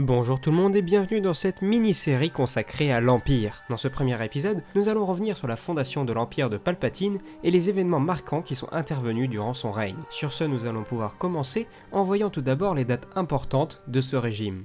Bonjour tout le monde et bienvenue dans cette mini-série consacrée à l'Empire. Dans ce premier épisode, nous allons revenir sur la fondation de l'Empire de Palpatine et les événements marquants qui sont intervenus durant son règne. Sur ce, nous allons pouvoir commencer en voyant tout d'abord les dates importantes de ce régime.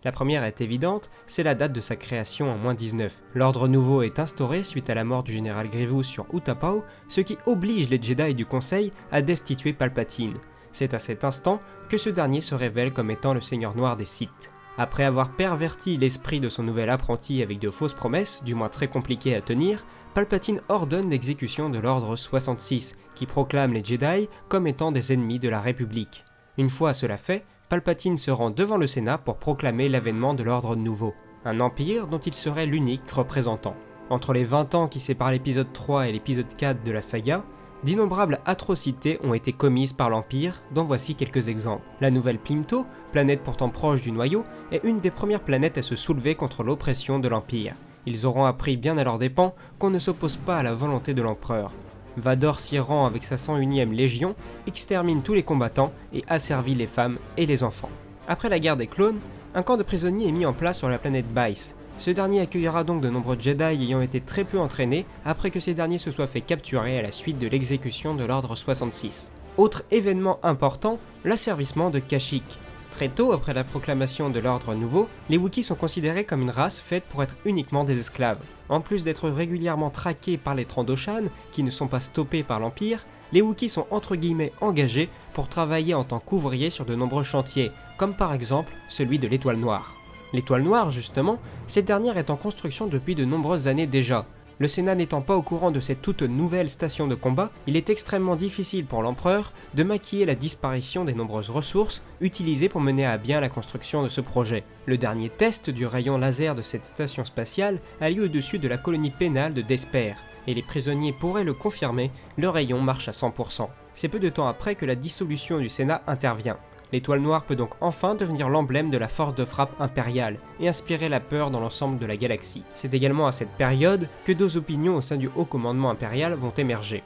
La première est évidente, c'est la date de sa création en -19. L'ordre nouveau est instauré suite à la mort du général Grievous sur Utapau, ce qui oblige les Jedi du Conseil à destituer Palpatine. C'est à cet instant que ce dernier se révèle comme étant le Seigneur Noir des Sith. Après avoir perverti l'esprit de son nouvel apprenti avec de fausses promesses, du moins très compliquées à tenir, Palpatine ordonne l'exécution de l'ordre 66, qui proclame les Jedi comme étant des ennemis de la République. Une fois cela fait, Palpatine se rend devant le Sénat pour proclamer l'avènement de l'Ordre Nouveau, un empire dont il serait l'unique représentant. Entre les 20 ans qui séparent l'épisode 3 et l'épisode 4 de la saga, d'innombrables atrocités ont été commises par l'Empire, dont voici quelques exemples. La nouvelle Pimto, planète pourtant proche du noyau, est une des premières planètes à se soulever contre l'oppression de l'Empire. Ils auront appris bien à leurs dépens qu'on ne s'oppose pas à la volonté de l'Empereur. Vador s'y rend avec sa 101e Légion, extermine tous les combattants et asservit les femmes et les enfants. Après la guerre des clones, un camp de prisonniers est mis en place sur la planète Bice. Ce dernier accueillera donc de nombreux Jedi ayant été très peu entraînés après que ces derniers se soient fait capturer à la suite de l'exécution de l'Ordre 66. Autre événement important, l'asservissement de Kashyyyk. Très tôt après la proclamation de l'Ordre Nouveau, les Wookiees sont considérés comme une race faite pour être uniquement des esclaves. En plus d'être régulièrement traqués par les Trandoshan, qui ne sont pas stoppés par l'Empire, les Wookiees sont entre guillemets engagés pour travailler en tant qu'ouvriers sur de nombreux chantiers, comme par exemple celui de l'Étoile Noire. L'Étoile Noire, justement, cette dernière est en construction depuis de nombreuses années déjà. Le Sénat n'étant pas au courant de cette toute nouvelle station de combat, il est extrêmement difficile pour l'Empereur de maquiller la disparition des nombreuses ressources utilisées pour mener à bien la construction de ce projet. Le dernier test du rayon laser de cette station spatiale a lieu au-dessus de la colonie pénale de Desper, et les prisonniers pourraient le confirmer, le rayon marche à 100%. C'est peu de temps après que la dissolution du Sénat intervient. L'Étoile Noire peut donc enfin devenir l'emblème de la force de frappe impériale et inspirer la peur dans l'ensemble de la galaxie. C'est également à cette période que deux opinions au sein du haut commandement impérial vont émerger.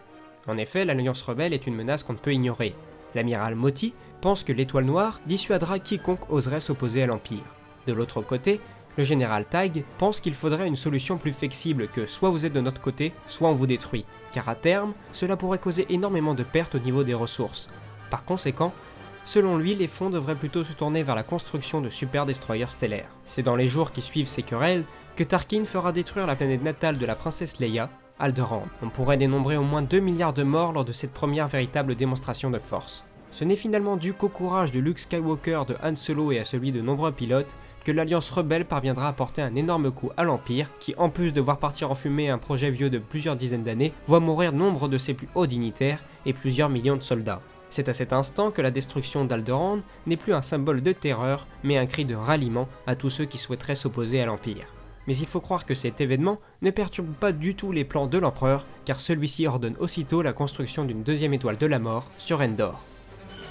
En effet, l'Alliance rebelle est une menace qu'on ne peut ignorer. L'amiral Motti pense que l'Étoile Noire dissuadera quiconque oserait s'opposer à l'Empire. De l'autre côté, le général Tag pense qu'il faudrait une solution plus flexible que soit vous êtes de notre côté, soit on vous détruit, car à terme, cela pourrait causer énormément de pertes au niveau des ressources. Par conséquent, selon lui, les fonds devraient plutôt se tourner vers la construction de super destroyers stellaires. C'est dans les jours qui suivent ces querelles que Tarkin fera détruire la planète natale de la princesse Leia, Alderaan. On pourrait dénombrer au moins 2 milliards de morts lors de cette première véritable démonstration de force. Ce n'est finalement dû qu'au courage de Luke Skywalker, de Han Solo et à celui de nombreux pilotes que l'Alliance rebelle parviendra à porter un énorme coup à l'Empire, qui en plus de voir partir en fumée un projet vieux de plusieurs dizaines d'années, voit mourir nombre de ses plus hauts dignitaires et plusieurs millions de soldats. C'est à cet instant que la destruction d'Alderaan n'est plus un symbole de terreur, mais un cri de ralliement à tous ceux qui souhaiteraient s'opposer à l'Empire. Mais il faut croire que cet événement ne perturbe pas du tout les plans de l'Empereur, car celui-ci ordonne aussitôt la construction d'une deuxième étoile de la mort sur Endor.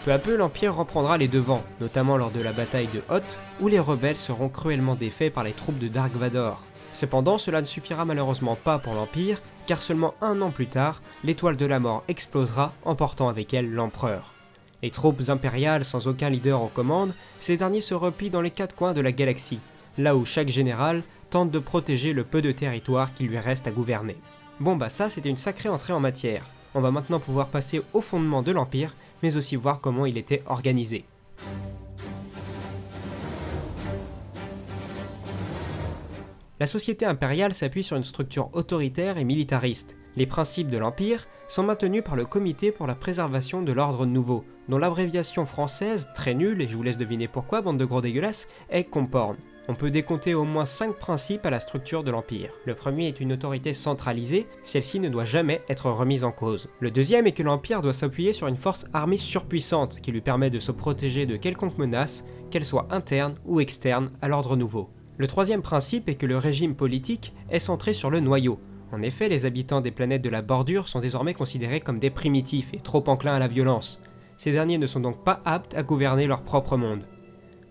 Peu à peu, l'Empire reprendra les devants, notamment lors de la bataille de Hoth, où les rebelles seront cruellement défaits par les troupes de Dark Vador. Cependant, cela ne suffira malheureusement pas pour l'Empire, car seulement un an plus tard, l'étoile de la mort explosera, emportant avec elle l'empereur. Les troupes impériales sans aucun leader aux commandes, ces derniers se replient dans les quatre coins de la galaxie, là où chaque général tente de protéger le peu de territoire qui lui reste à gouverner. Bon bah ça c'était une sacrée entrée en matière. On va maintenant pouvoir passer au fondement de l'Empire, mais aussi voir comment il était organisé. La société impériale s'appuie sur une structure autoritaire et militariste. Les principes de l'Empire sont maintenus par le Comité pour la préservation de l'Ordre Nouveau, dont l'abréviation française, très nulle, et je vous laisse deviner pourquoi, bande de gros dégueulasses, est Comporn. On peut décompter au moins 5 principes à la structure de l'Empire. Le premier est une autorité centralisée, celle-ci ne doit jamais être remise en cause. Le deuxième est que l'Empire doit s'appuyer sur une force armée surpuissante qui lui permet de se protéger de quelconque menace, qu'elle soit interne ou externe à l'Ordre Nouveau. Le troisième principe est que le régime politique est centré sur le noyau. En effet, les habitants des planètes de la bordure sont désormais considérés comme des primitifs et trop enclins à la violence. Ces derniers ne sont donc pas aptes à gouverner leur propre monde.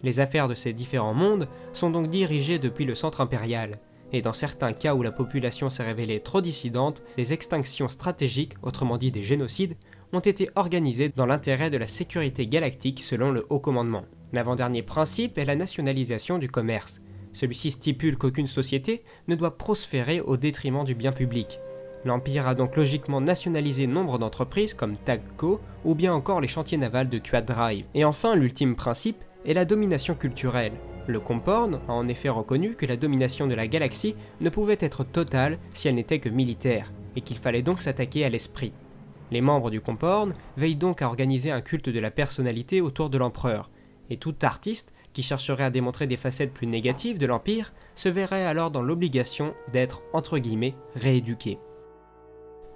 Les affaires de ces différents mondes sont donc dirigées depuis le centre impérial, et dans certains cas où la population s'est révélée trop dissidente, des extinctions stratégiques, autrement dit des génocides, ont été organisées dans l'intérêt de la sécurité galactique selon le Haut Commandement. L'avant-dernier principe est la nationalisation du commerce. Celui-ci stipule qu'aucune société ne doit prospérer au détriment du bien public. L'Empire a donc logiquement nationalisé nombre d'entreprises comme TAGCO ou bien encore les chantiers navals de Quad Drive. Et enfin, l'ultime principe est la domination culturelle. Le Comporn a en effet reconnu que la domination de la galaxie ne pouvait être totale si elle n'était que militaire, et qu'il fallait donc s'attaquer à l'esprit. Les membres du Comporn veillent donc à organiser un culte de la personnalité autour de l'empereur, et tout artiste qui chercherait à démontrer des facettes plus négatives de l'Empire se verrait alors dans l'obligation d'être, entre guillemets, rééduqué.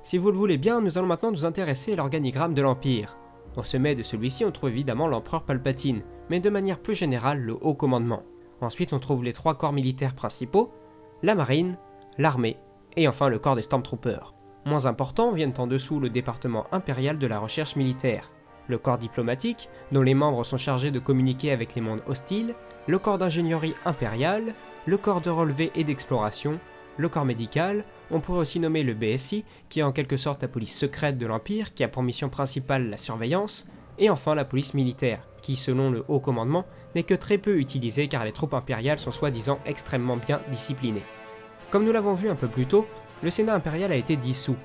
Si vous le voulez bien, nous allons maintenant nous intéresser à l'organigramme de l'Empire. Au sommet de celui-ci, on trouve évidemment l'empereur Palpatine, mais de manière plus générale le Haut Commandement. Ensuite, on trouve les 3 corps militaires principaux, la marine, l'armée, et enfin le corps des Stormtroopers. Moins importants viennent en dessous le département impérial de la recherche militaire, le corps diplomatique, dont les membres sont chargés de communiquer avec les mondes hostiles, le corps d'ingénierie impériale, le corps de relevé et d'exploration, le corps médical, on pourrait aussi nommer le BSI, qui est en quelque sorte la police secrète de l'Empire, qui a pour mission principale la surveillance, et enfin la police militaire, qui selon le Haut Commandement n'est que très peu utilisée car les troupes impériales sont soi-disant extrêmement bien disciplinées. Comme nous l'avons vu un peu plus tôt, le Sénat impérial a été dissous.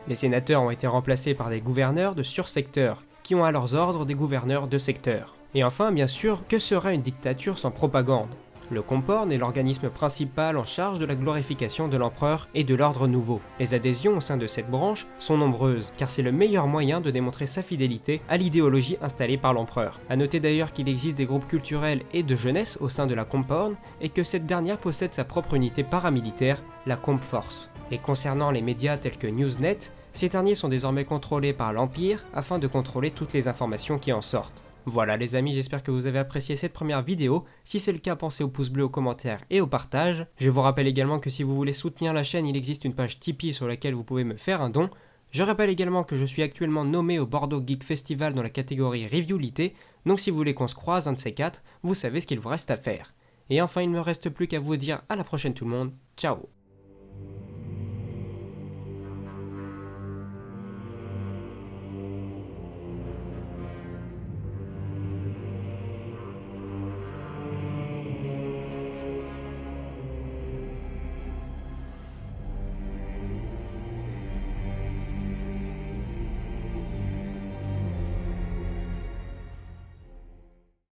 Les sénateurs ont été remplacés par des gouverneurs de sursecteurs, qui ont à leurs ordres des gouverneurs de secteurs. Et enfin, bien sûr, que serait une dictature sans propagande ? Le Comporn est l'organisme principal en charge de la glorification de l'empereur et de l'ordre nouveau. Les adhésions au sein de cette branche sont nombreuses, car c'est le meilleur moyen de démontrer sa fidélité à l'idéologie installée par l'empereur. A noter d'ailleurs qu'il existe des groupes culturels et de jeunesse au sein de la Comporn, et que cette dernière possède sa propre unité paramilitaire, la Compforce. Et concernant les médias tels que Newsnet, ces derniers sont désormais contrôlés par l'Empire afin de contrôler toutes les informations qui en sortent. Voilà les amis, j'espère que vous avez apprécié cette première vidéo. Si c'est le cas, pensez au pouce bleu, aux commentaires et au partage. Je vous rappelle également que si vous voulez soutenir la chaîne, il existe une page Tipeee sur laquelle vous pouvez me faire un don. Je rappelle également que je suis actuellement nommé au Bordeaux Geek Festival dans la catégorie Reviewlité, donc si vous voulez qu'on se croise un de ces 4, vous savez ce qu'il vous reste à faire. Et enfin, il ne me reste plus qu'à vous dire à la prochaine tout le monde, ciao.